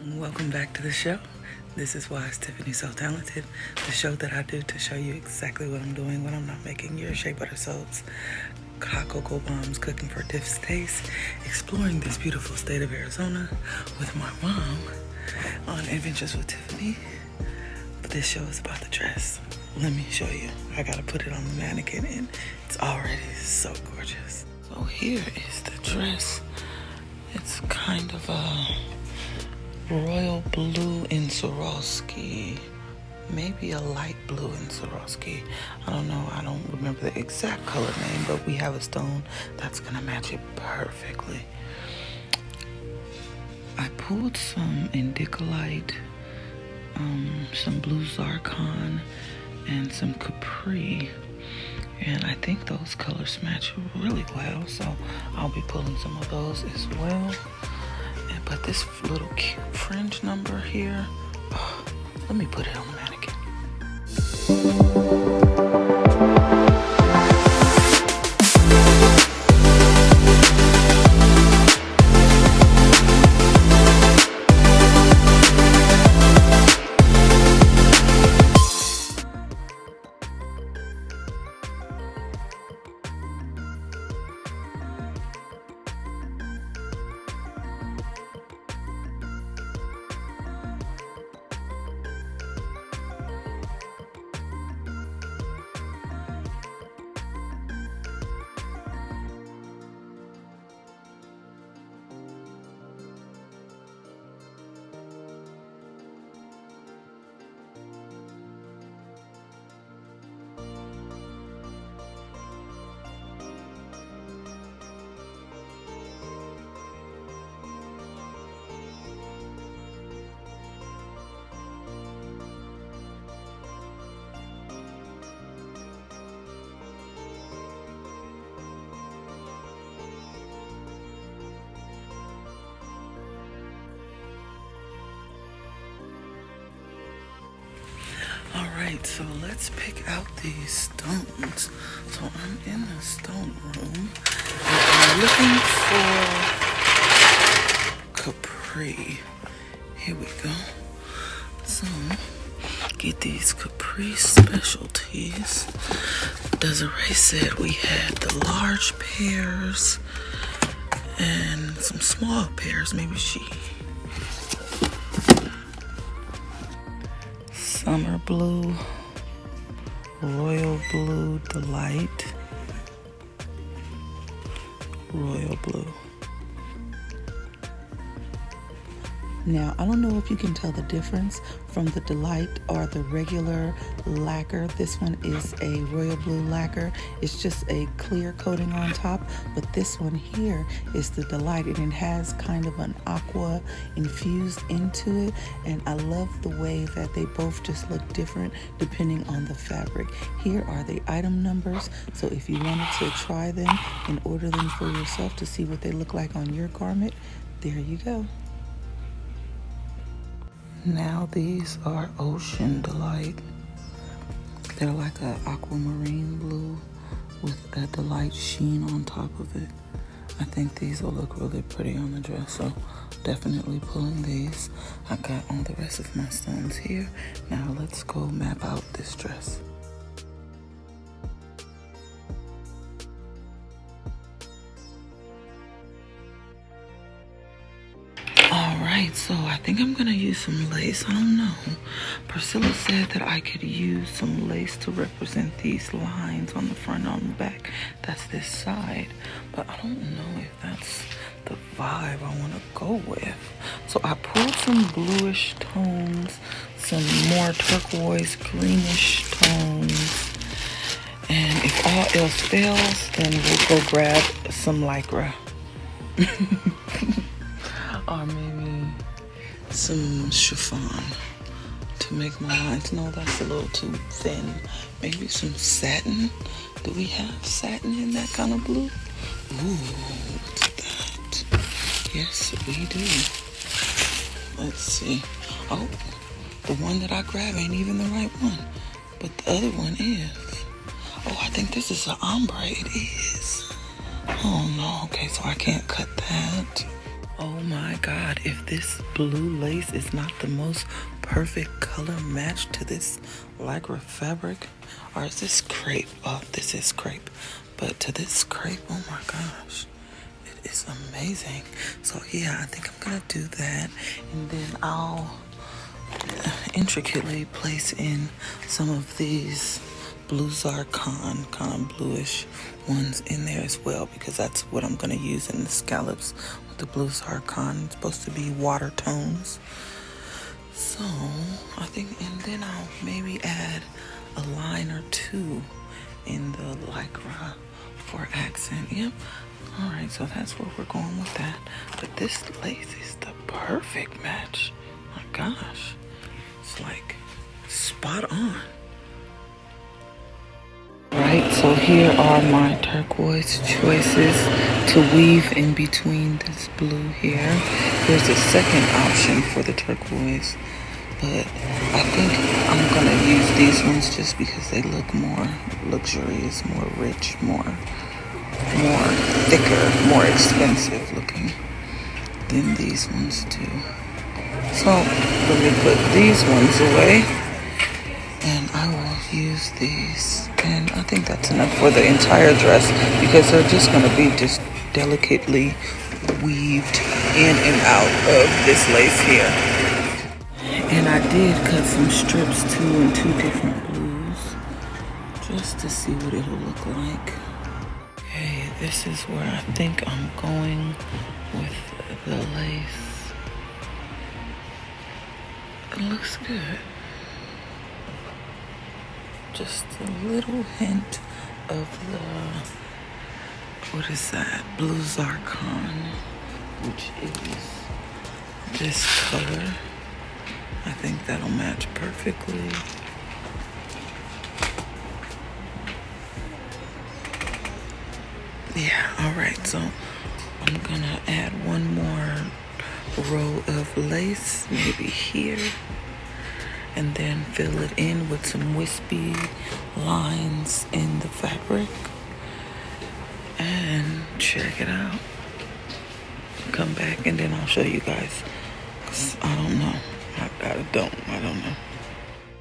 Welcome back to the show. This is Why is Tiffany So Talented, the show that I do to show you exactly what I'm doing when I'm not making your shea butter soaps, hot cocoa bombs, cooking for Tiff's taste, exploring this beautiful state of Arizona with my mom on Adventures with Tiffany. But this show is about the dress. Let me show you. I gotta put it on the mannequin and it's already so gorgeous. So here is the dress. It's kind of a royal blue in Swarovski, maybe a light blue in Swarovski. I don't know, I don't remember the exact color name, but we have a stone that's gonna match it perfectly. I pulled some indicolite, some blue zircon, and some capri, and I think those colors match really well, so I'll be pulling some of those as well. But this little cute fringe number here, let me put it on the mannequin. Alright, so let's pick out these stones. So I'm in the stone room and I'm looking for capri. Here we go. So, get these capri specialties. Desiree said we had the large pairs and some small pairs. Maybe she... Summer Blue, Royal Blue Delight, Royal Blue. Now, I don't know if you can tell the difference from the Delight or the regular lacquer. This one is a royal blue lacquer. It's just a clear coating on top, but this one here is the Delight, and it has kind of an aqua infused into it, and I love the way that they both just look different depending on the fabric. Here are the item numbers, so if you wanted to try them and order them for yourself to see what they look like on your garment, there you go. Now these are Ocean Delight. They're like an aquamarine blue with a Delight sheen on top of it. I think these will look really pretty on the dress, so definitely pulling these. I got all the rest of my stones here. Now let's go map out this dress. Alright, so I think I'm gonna use some lace. I don't know. Priscilla said that I could use some lace to represent these lines on the front and on the back. That's this side. But I don't know if that's the vibe I want to go with. So I pulled some bluish tones, some more turquoise greenish tones. And if all else fails, then we'll go grab some lycra. Or maybe some chiffon to make my lines. No, that's a little too thin. Maybe some satin. Do we have satin in that kind of blue? Ooh, what's that? Yes, we do. Let's see. Oh, the one that I grabbed ain't even the right one, but the other one is. Oh, I think this is an ombre. It is. Oh no, okay, so I can't cut that. Oh my God, if this blue lace is not the most perfect color match to this lycra fabric, or is this crepe? Oh, this is crepe. But to this crepe, oh my gosh, it is amazing. So yeah, I think I'm gonna do that. And then I'll intricately place in some of these blue zircon, kind of bluish ones in there as well, because that's what I'm going to use in the scallops with the blue zircon. It's supposed to be water tones. So I think, and then I'll maybe add a line or two in the lycra for accent. Yep. All right, so that's where we're going with that. But this lace is the perfect match. My gosh, it's like spot on. Right, so here are my turquoise choices to weave in between this blue here. There's a second option for the turquoise, but I think I'm gonna use these ones just because they look more luxurious, more rich, more thicker, more expensive looking than these ones too. So let me put these ones away, and I will use these. And I think that's enough for the entire dress, because they're just going to be just delicately weaved in and out of this lace here. And I did cut some strips too in two different blues, just to see what it'll look like. Okay, this is where I think I'm going with the lace. It looks good. Just a little hint of the, what is that, blue zircon, which is this color. I think that'll match perfectly. Yeah, all right, so I'm gonna add one more row of lace, maybe here, and then fill it in with some wispy lines in the fabric, and check it out. Come back and then I'll show you guys, 'cause I don't know. I don't know.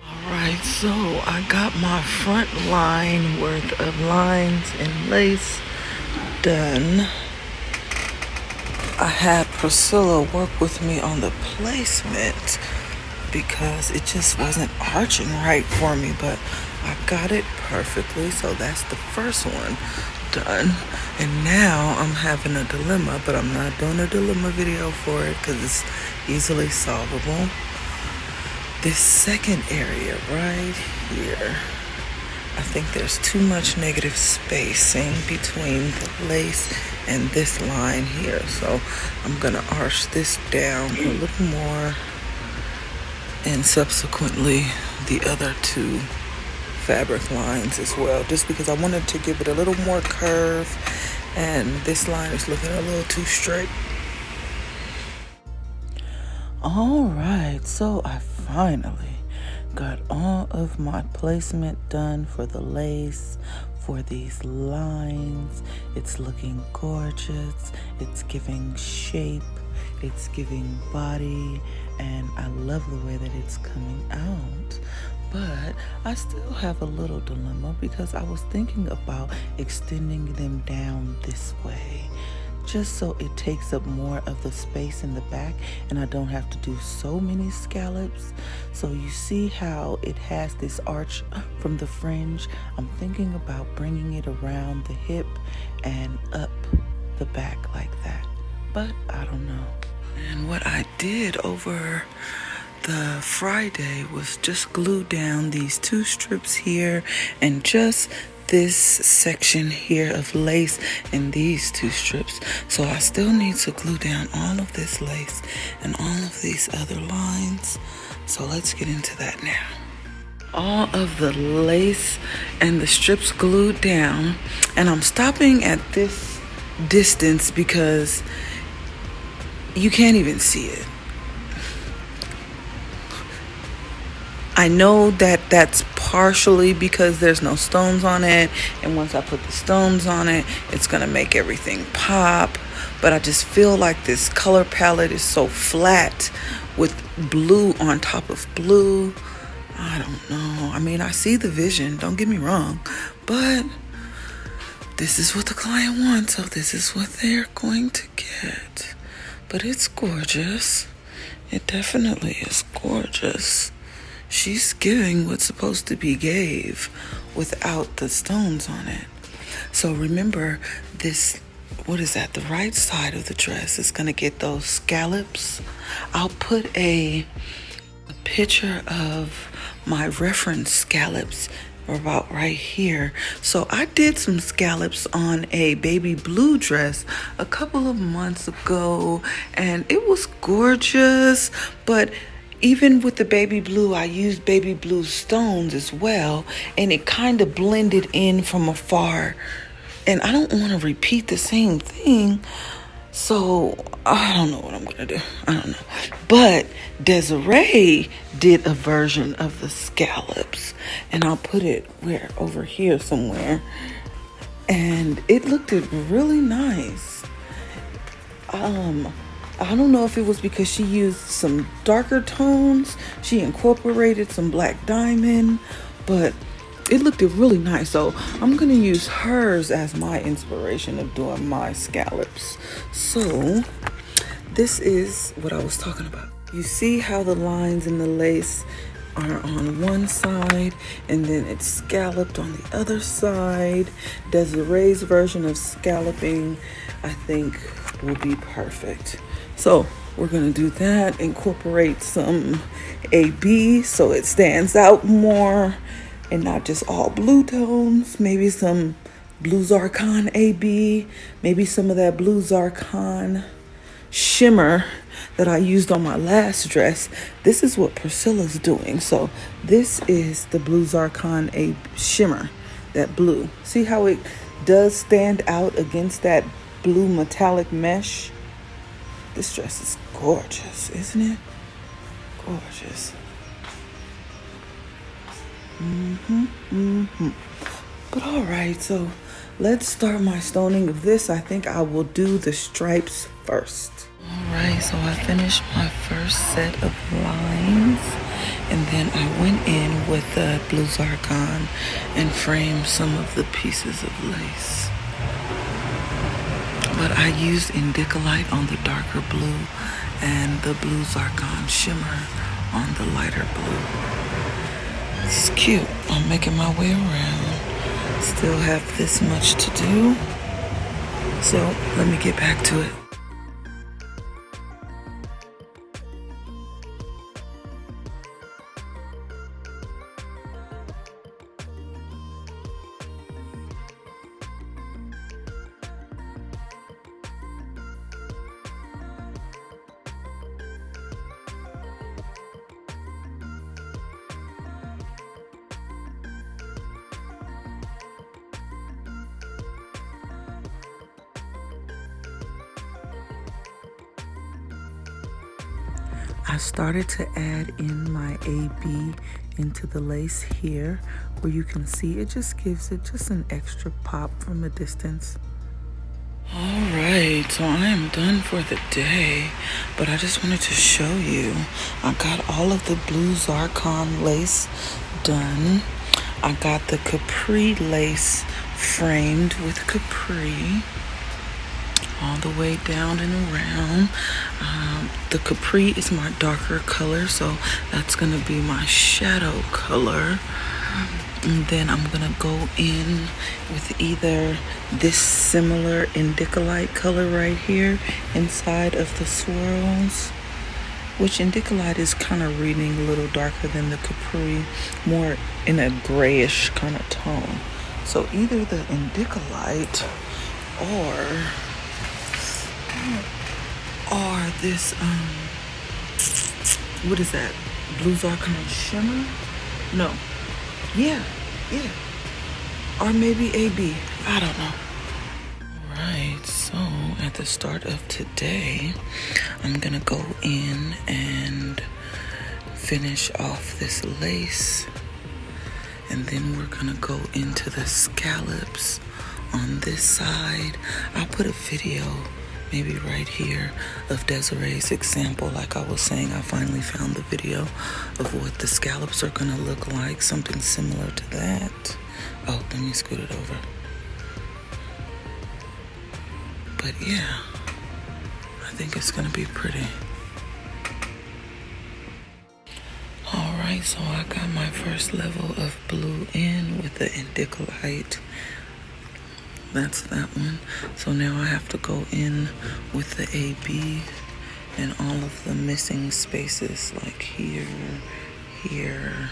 All right, so I got my front line worth of lines and lace done. I had Priscilla work with me on the placement because it just wasn't arching right for me, but I got it perfectly. So that's the first one done. And now I'm having a dilemma, but I'm not doing a dilemma video for it because it's easily solvable. This second area right here, I think there's too much negative spacing between the lace and this line here. So I'm gonna arch this down a little more, and subsequently the other two fabric lines as well, just because I wanted to give it a little more curve, and this line is looking a little too straight. All right, so I finally got all of my placement done for the lace, for these lines. It's looking gorgeous. It's giving shape. It's giving body, and I love the way that it's coming out. But I still have a little dilemma because I was thinking about extending them down this way, just so it takes up more of the space in the back and I don't have to do so many scallops. So you see how it has this arch from the fringe? I'm thinking about bringing it around the hip and up the back like that, but I don't know. And what I did over the Friday was just glue down these two strips here and just this section here of lace and these two strips. So I still need to glue down all of this lace and all of these other lines. So let's get into that now. All of the lace and the strips glued down, and I'm stopping at this distance because you can't even see it. I know that that's partially because there's no stones on it, and once I put the stones on it, it's gonna make everything pop. but I just feel like this color palette is so flat with blue on top of blue. I don't know. I mean, I see the vision, don't get me wrong, but this is what the client wants, so this is what they're going to get. But it's gorgeous. It definitely is gorgeous. She's giving what's supposed to be gave without the stones on it. So remember this, what is that? The right side of the dress is going to get those scallops. I'll put a picture of my reference scallops about right here. So I did some scallops on a baby blue dress a couple of months ago, and it was gorgeous. But even with the baby blue, I used baby blue stones as well, and it kind of blended in from afar. And I don't want to repeat the same thing, so I don't know what I'm gonna do. I don't know. But Desiree did a version of the scallops, and I'll put it over here somewhere. And it looked really nice. I don't know if it was because she used some darker tones. She incorporated some black diamond, but it looked really nice. So I'm going to use hers as my inspiration of doing my scallops. So this is what I was talking about. You see how the lines in the lace are on one side and then it's scalloped on the other side. Desiree's version of scalloping, I think, will be perfect. So we're going to do that, incorporate some AB so it stands out more and not just all blue tones. Maybe some blue Zarkon AB, maybe some of that blue Zarkon shimmer that I used on my last dress. This is what Priscilla's doing. So this is the blue Zarkon A shimmer, that blue. See how it does stand out against that blue metallic mesh? This dress is gorgeous, isn't it? Gorgeous. But all right, so let's start my stoning of this. I think I will do the stripes first. All right, so I finished my first set of lines, and then I went in with the blue Zarkon and framed some of the pieces of lace. But I used Indicolite on the darker blue and the blue Zarkon shimmer on the lighter blue. It's cute. I'm making my way around. Still have this much to do. So let me get back to it. I started to add in my AB into the lace here, where you can see it just gives it just an extra pop from a distance. All right, so I am done for the day, but I just wanted to show you. I got all of the blue Zarkon lace done. I got the capri lace framed with capri all the way down and around. The capri is my darker color, so that's gonna be my shadow color. And then I'm gonna go in with either this similar Indicolite color right here inside of the swirls, which Indicolite is kind of reading a little darker than the capri, more in a grayish kind of tone. So either the Indicolite or this what is that, blue Zarkon shimmer? No, yeah, or maybe AB, I don't know. All right, so at the start of today, I'm gonna go in and finish off this lace, and then we're gonna go into the scallops on this side. I'll put a video maybe right here of Desiree's example. Like I was saying, I finally found the video of what the scallops are gonna look like, something similar to that. Oh, let me scoot it over. But yeah, I think it's gonna be pretty. Alright, so I got my first level of blue in with the indicolite. That's that one. So now I have to go in with the AB and all of the missing spaces, like here, here.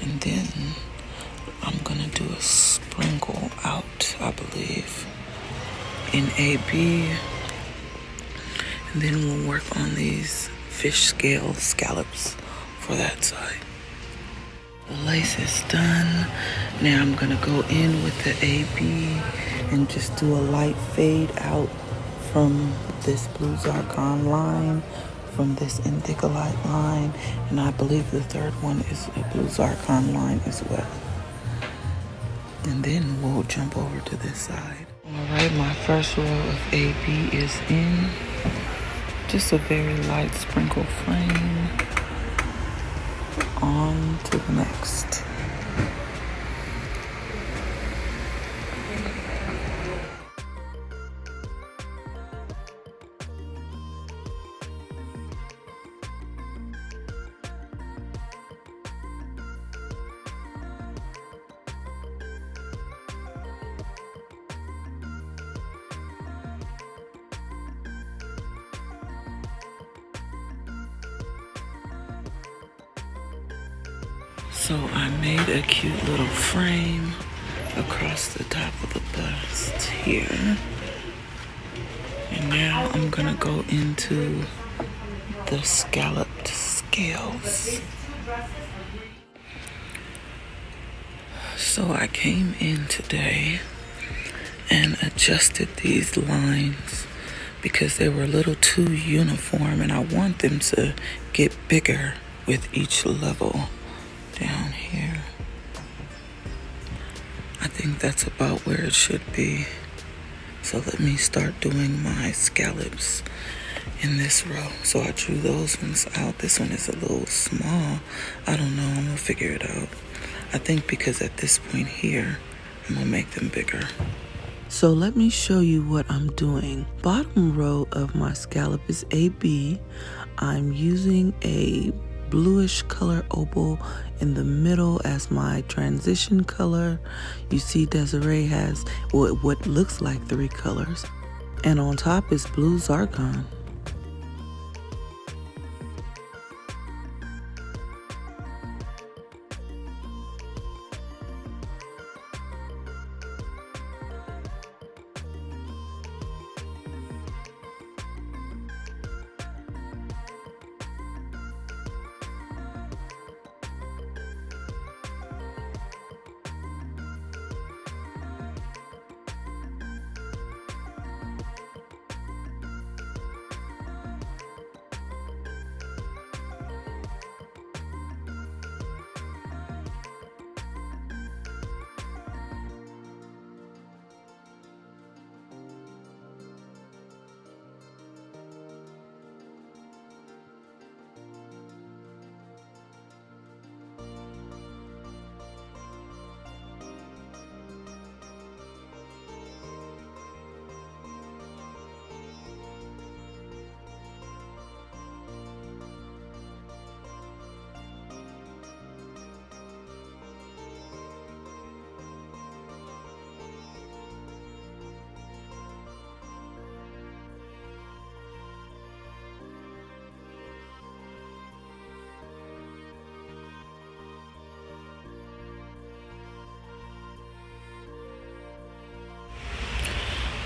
And then I'm gonna do a sprinkle out, I believe, in AB. And then we'll work on these fish scale scallops for that side. The lace is done. Now I'm gonna go in with the AB and just do a light fade out from this blue zircon line, from this indicolite line, and I believe the third one is a blue zircon line as well. And then we'll jump over to this side. Alright, my first row of AB is in. Just a very light sprinkle frame. On to the next. So I made a cute little frame across the top of the bust here. And now I'm gonna go into the scalloped scales. So I came in today and adjusted these lines because they were a little too uniform and I want them to get bigger with each level. Down here. I think that's about where it should be. So let me start doing my scallops in this row. So I drew those ones out. This one is a little small. I don't know, I'm gonna figure it out. I think because at this point here, I'm gonna make them bigger. So let me show you what I'm doing. Bottom row of my scallop is AB. I'm using a bluish color opal in the middle as my transition color. You see Desiree has what looks like 3 colors. And on top is blue zircon.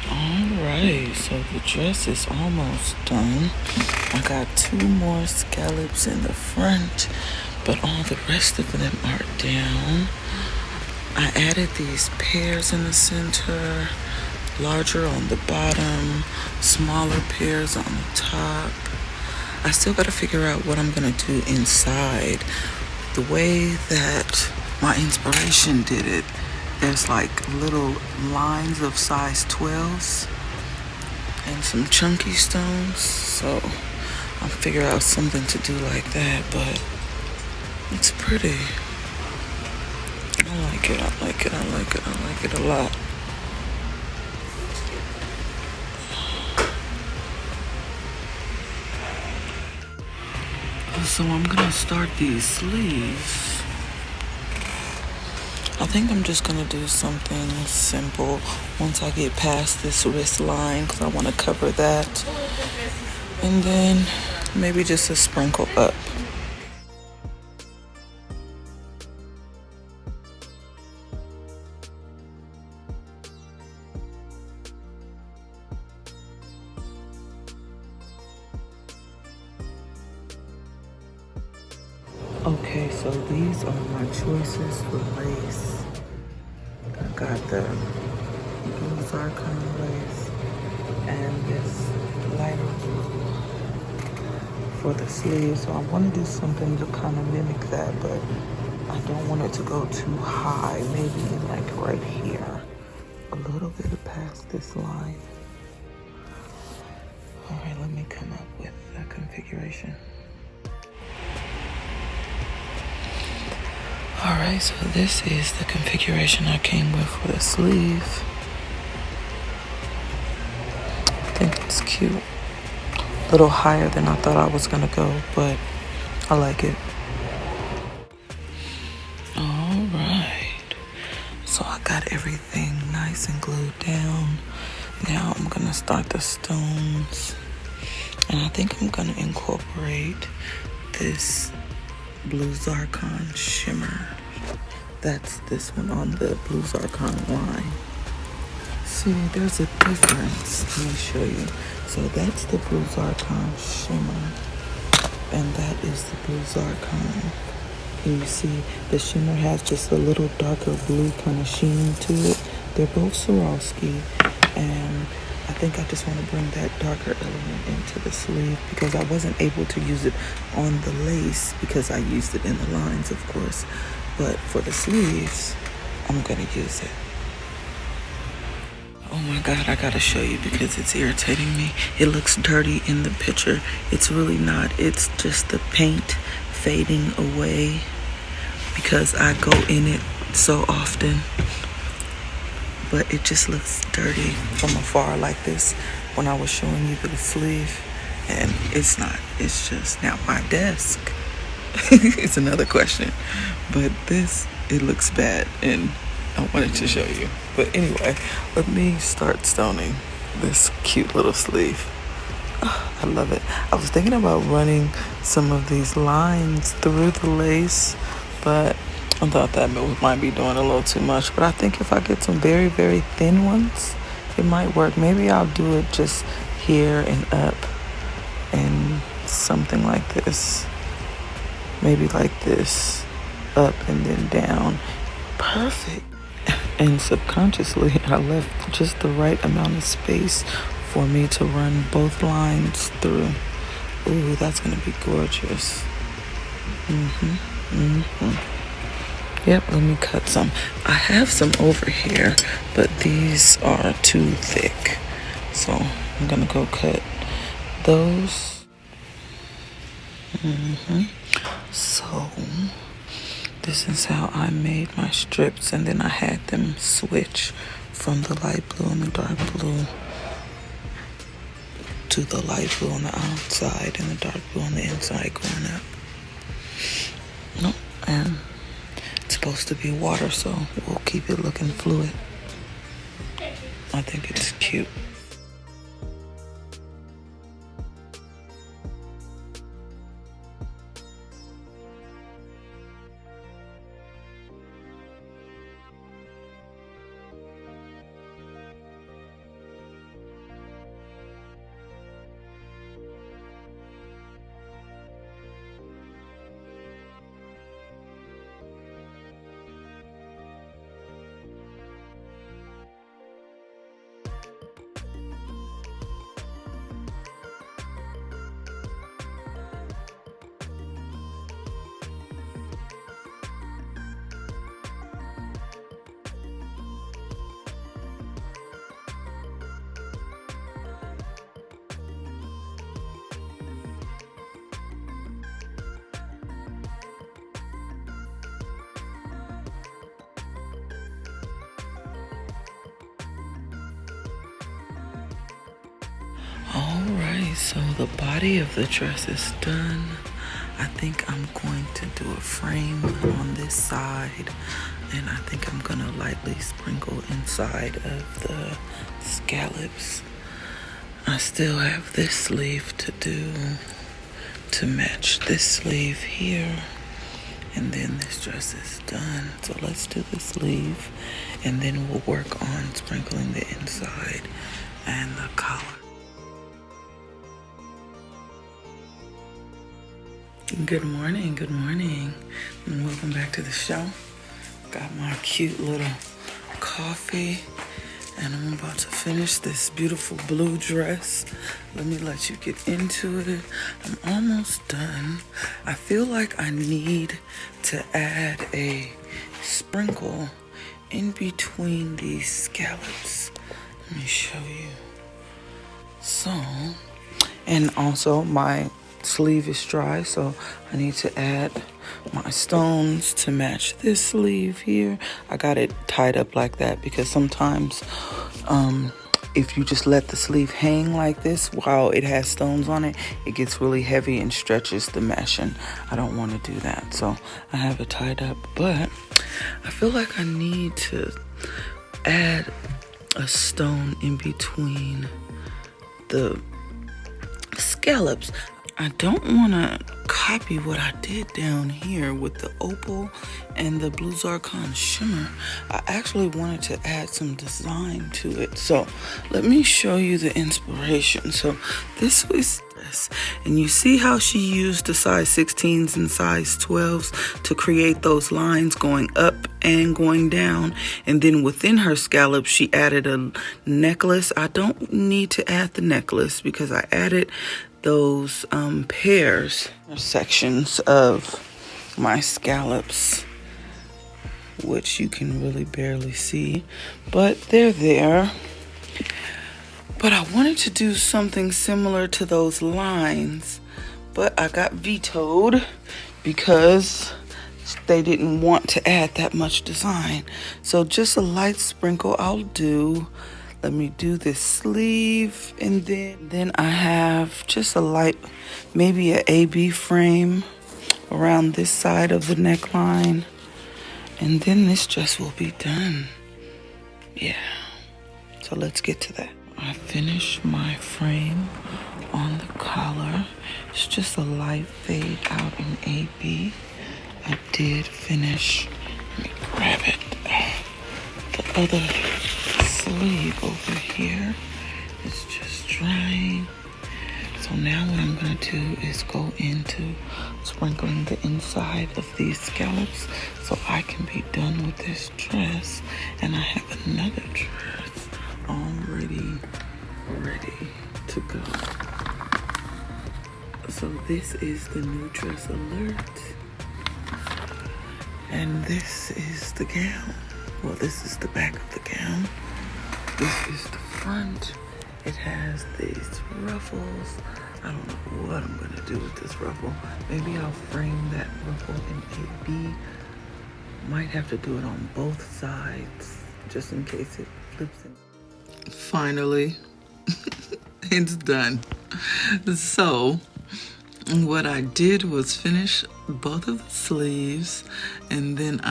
Alright, so the dress is almost done. I got 2 more scallops in the front, but all the rest of them are down. I added these pairs in the center, larger on the bottom, smaller pairs on the top. I still gotta figure out what I'm gonna do inside. The way that my inspiration did it, there's like little lines of size 12s and some chunky stones. So I'll figure out something to do like that, but it's pretty. I like it, I like it, I like it, I like it a lot. So I'm gonna start these sleeves. I think I'm just gonna do something simple once I get past this wrist line, because I want to cover that, and then maybe just a sprinkle up. Okay, so these are my choices for lace. I got the blue zircon lace and this lighter blue for the sleeves. So I want to do something to kind of mimic that, but I don't want it to go too high. Maybe like right here, a little bit past this line. All right, let me come up with a configuration. Alright, so this is the configuration I came with for the sleeve. I think it's cute. A little higher than I thought I was gonna go, but I like it. Alright, so I got everything nice and glued down. Now I'm gonna start the stones. And I think I'm gonna incorporate this blue zircon shimmer. That's this one on the blue zircon line. See, there's a difference. Let me show you. So that's the blue zircon shimmer, and that is the blue zircon. And you see the shimmer has just a little darker blue kind of sheen to it. They're both Swarovski, and I think I just want to bring that darker element into the sleeve because I wasn't able to use it on the lace because I used it in the lines, of course. But for the sleeves, I'm going to use it. Oh my God, I gotta show you because it's irritating me. It looks dirty in the picture. It's really not. It's just the paint fading away because I go in it so often. But it just looks dirty from afar like this when I was showing you the sleeve. And it's not. It's just, now my desk it's another question. But this, it looks bad and I wanted to show you. But anyway, let me start stoning this cute little sleeve. Oh, I love it. I was thinking about running some of these lines through the lace, but I thought that might be doing a little too much. But I think if I get some very, very thin ones, it might work. Maybe I'll do it just here and up and something like this. Maybe like this, up and then down. Perfect. And subconsciously, I left just the right amount of space for me to run both lines through. Ooh, that's gonna be gorgeous. Yep, let me cut some. I have some over here, but these are too thick. So I'm gonna go cut those. So this is how I made my strips, and then I had them switch from the light blue and the dark blue to the light blue on the outside and the dark blue on the inside going up. Nope, and it's supposed to be water, so we'll keep it looking fluid. I think it's cute. So the body of the dress is done. I think I'm going to do a frame on this side, and I think I'm gonna lightly sprinkle inside of the scallops. I still have this sleeve to do to match this sleeve here, and then this dress is done. So let's do the sleeve, and then we'll work on sprinkling the inside and the collar. Good morning, and welcome back to the show. Got my cute little coffee, and I'm about to finish this beautiful blue dress. Let me let you get into it. I'm almost done. I feel like I need to add a sprinkle in between these scallops. Let me show you. So, and also my sleeve is dry, so I need to add my stones to match this sleeve here. I got it tied up like that because sometimes if you just let the sleeve hang like this while it has stones on it, it gets really heavy and stretches the mesh, and I don't want to do that. So I have it tied up, but I feel like I need to add a stone in between the scallops. I don't want to copy what I did down here with the opal and the blue zircon shimmer. I actually wanted to add some design to it. So let me show you the inspiration. So this was this, and you see how she used the size 16s and size 12s to create those lines going up and going down, and then within her scallop she added a necklace. I don't need to add the necklace because I added those pairs or sections of my scallops, which you can really barely see, but they're there. But I wanted to do something similar to those lines, but I got vetoed because they didn't want to add that much design. So just a light sprinkle I'll do. Let me do this sleeve, and then I have just a light, maybe an AB frame around this side of the neckline, and then this dress will be done. Yeah, so let's get to that. I finished my frame on the collar. It's just a light fade out in AB. I did finish, let me grab it, the other sleeve over here is just drying. So now what I'm going to do is go into sprinkling the inside of these scallops so I can be done with this dress. And I have another dress already ready to go. So this is the new dress alert, and this is the gown. Well, this is the back of the gown. This is the front. It has these ruffles. I don't know what I'm gonna do with this ruffle. Maybe I'll frame that ruffle in AB. Might have to do it on both sides, just in case it flips in. Finally, it's done. So what I did was finish both of the sleeves, and then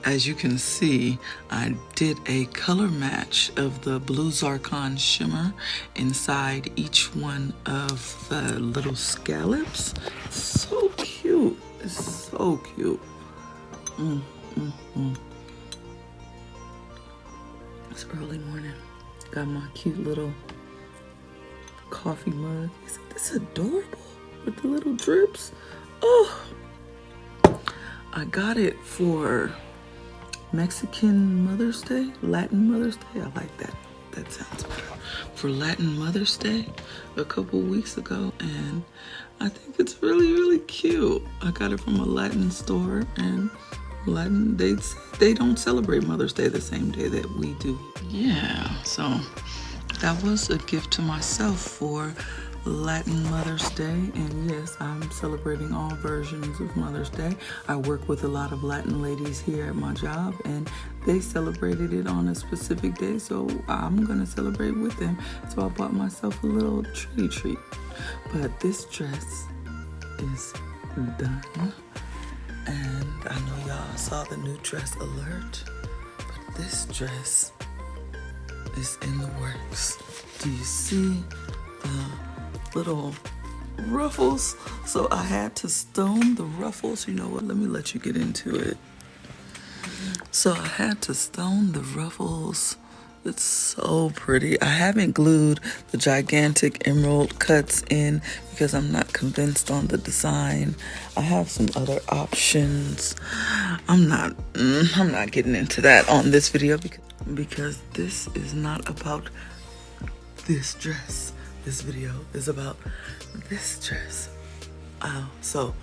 as you can see, I did a color match of the blue zircon shimmer inside each one of the little scallops. It's so cute. It's so cute. It's early morning. Got my cute little coffee mug. Isn't this adorable? With the little drips. Oh, I got it for Mexican Mother's Day, Latin Mother's Day. I like that. That sounds better. For Latin Mother's Day a couple weeks ago, and I think it's really, really cute. I got it from a Latin store, and Latin, they don't celebrate Mother's Day the same day that we do. Yeah, so that was a gift to myself for Latin Mother's Day, and yes, I'm celebrating all versions of Mother's Day. I work with a lot of Latin ladies here at my job, and they celebrated it on a specific day, so I'm gonna celebrate with them. So I bought myself a little treat. But this dress is done, and I know y'all saw the new dress alert, but this dress is in the works. Do you see the little ruffles? So I had to stone the ruffles. You know what? Let me let you get into it. So I had to stone the ruffles. It's so pretty. I haven't glued the gigantic emerald cuts in because I'm not convinced on the design. I have some other options. I'm not getting into that on this video because this is not about this dress. This video is about this dress. So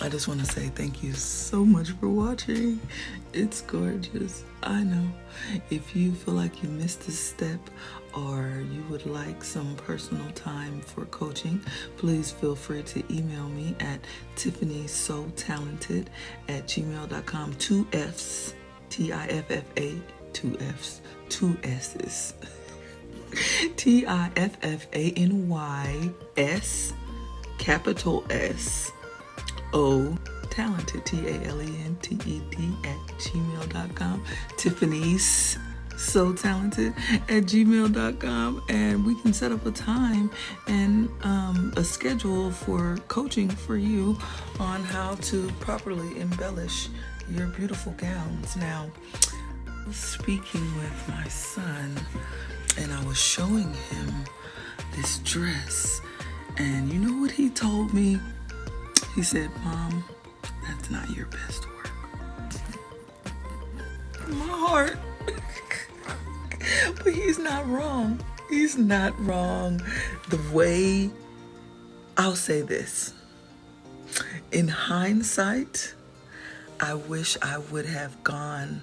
I just want to say thank you so much for watching. It's gorgeous. I know. If you feel like you missed a step or you would like some personal time for coaching, please feel free to email me at tiffanysotalented@gmail.com. 2 F's, TIFFA, 2 F's, 2 S's. TIFFANYS, capital S, O, talented, TALENTED@gmail.com. Tiffany's so talented @gmail.com, and we can set up a time and a schedule for coaching for you on how to properly embellish your beautiful gowns. Now, I was speaking with my son, and I was showing him this dress, and you know what he told me? He said, "Mom, that's not your best work." My heart. But he's not wrong. He's not wrong. The way, I'll say this. In hindsight, I wish I would have gone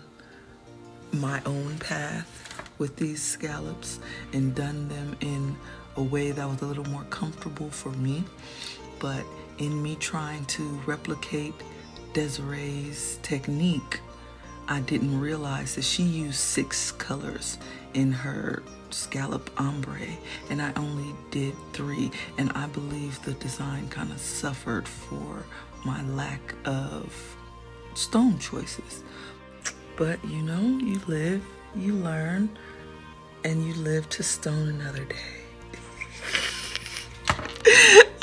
my own path with these scallops and done them in a way that was a little more comfortable for me. But in me trying to replicate Desiree's technique, I didn't realize that she used 6 colors in her scallop ombre, and I only did 3, and I believe the design kind of suffered for my lack of stone choices. But you know, you live, you learn, and you live to stone another day.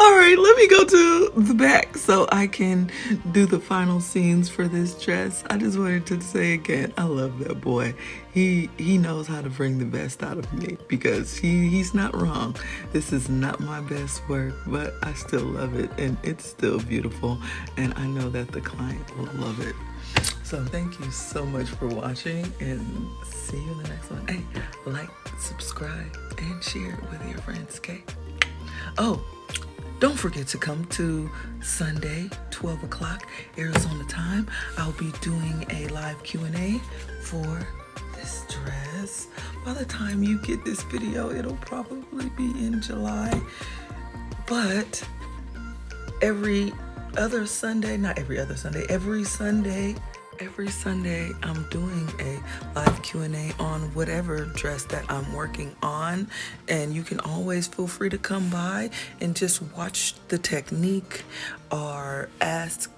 All right, let me go to the back so I can do the final scenes for this dress. I just wanted to say again, I love that boy. He knows how to bring the best out of me because he's not wrong. This is not my best work, but I still love it, and it's still beautiful, and I know that the client will love it. So thank you so much for watching, and see you in the next one. Hey, like, subscribe, and share it with your friends, okay? Oh, don't forget to come to Sunday, 12 o'clock Arizona time. I'll be doing a live Q&A for this dress. By the time you get this video, it'll probably be in July. But every Sunday I'm doing a live Q&A on whatever dress that I'm working on, and you can always feel free to come by and just watch the technique or ask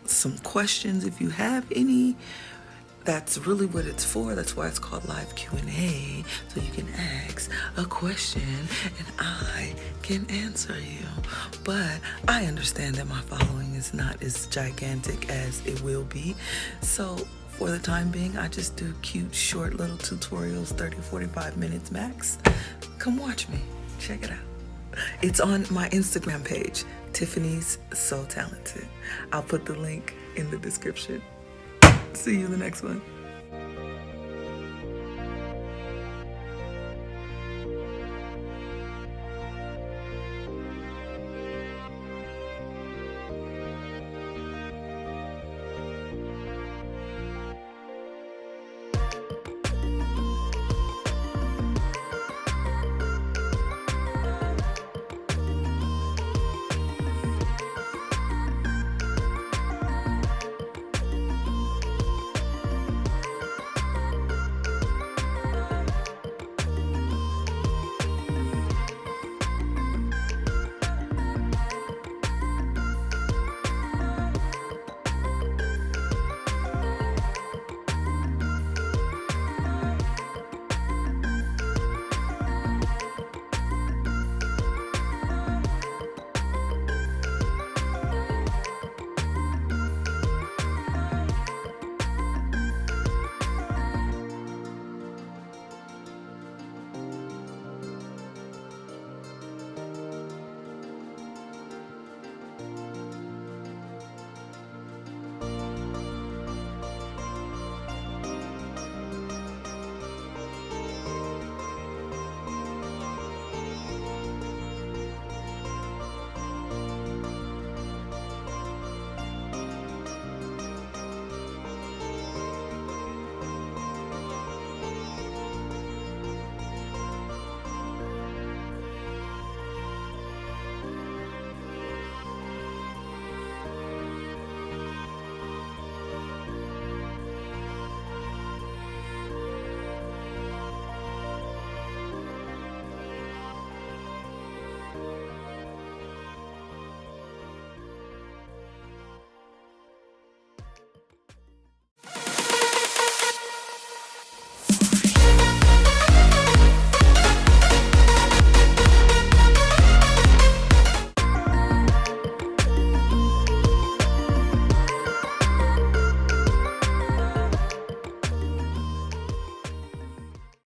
some questions if you have any. That's really what it's for. That's why it's called live Q&A, so you can ask a question and I can answer you. But I understand that my following is not as gigantic as it will be. So for the time being, I just do cute, short little tutorials, 30, 45 minutes max. Come watch me. Check it out. It's on my Instagram page, Tiffany's So Talented. I'll put the link in the description. See you in the next one.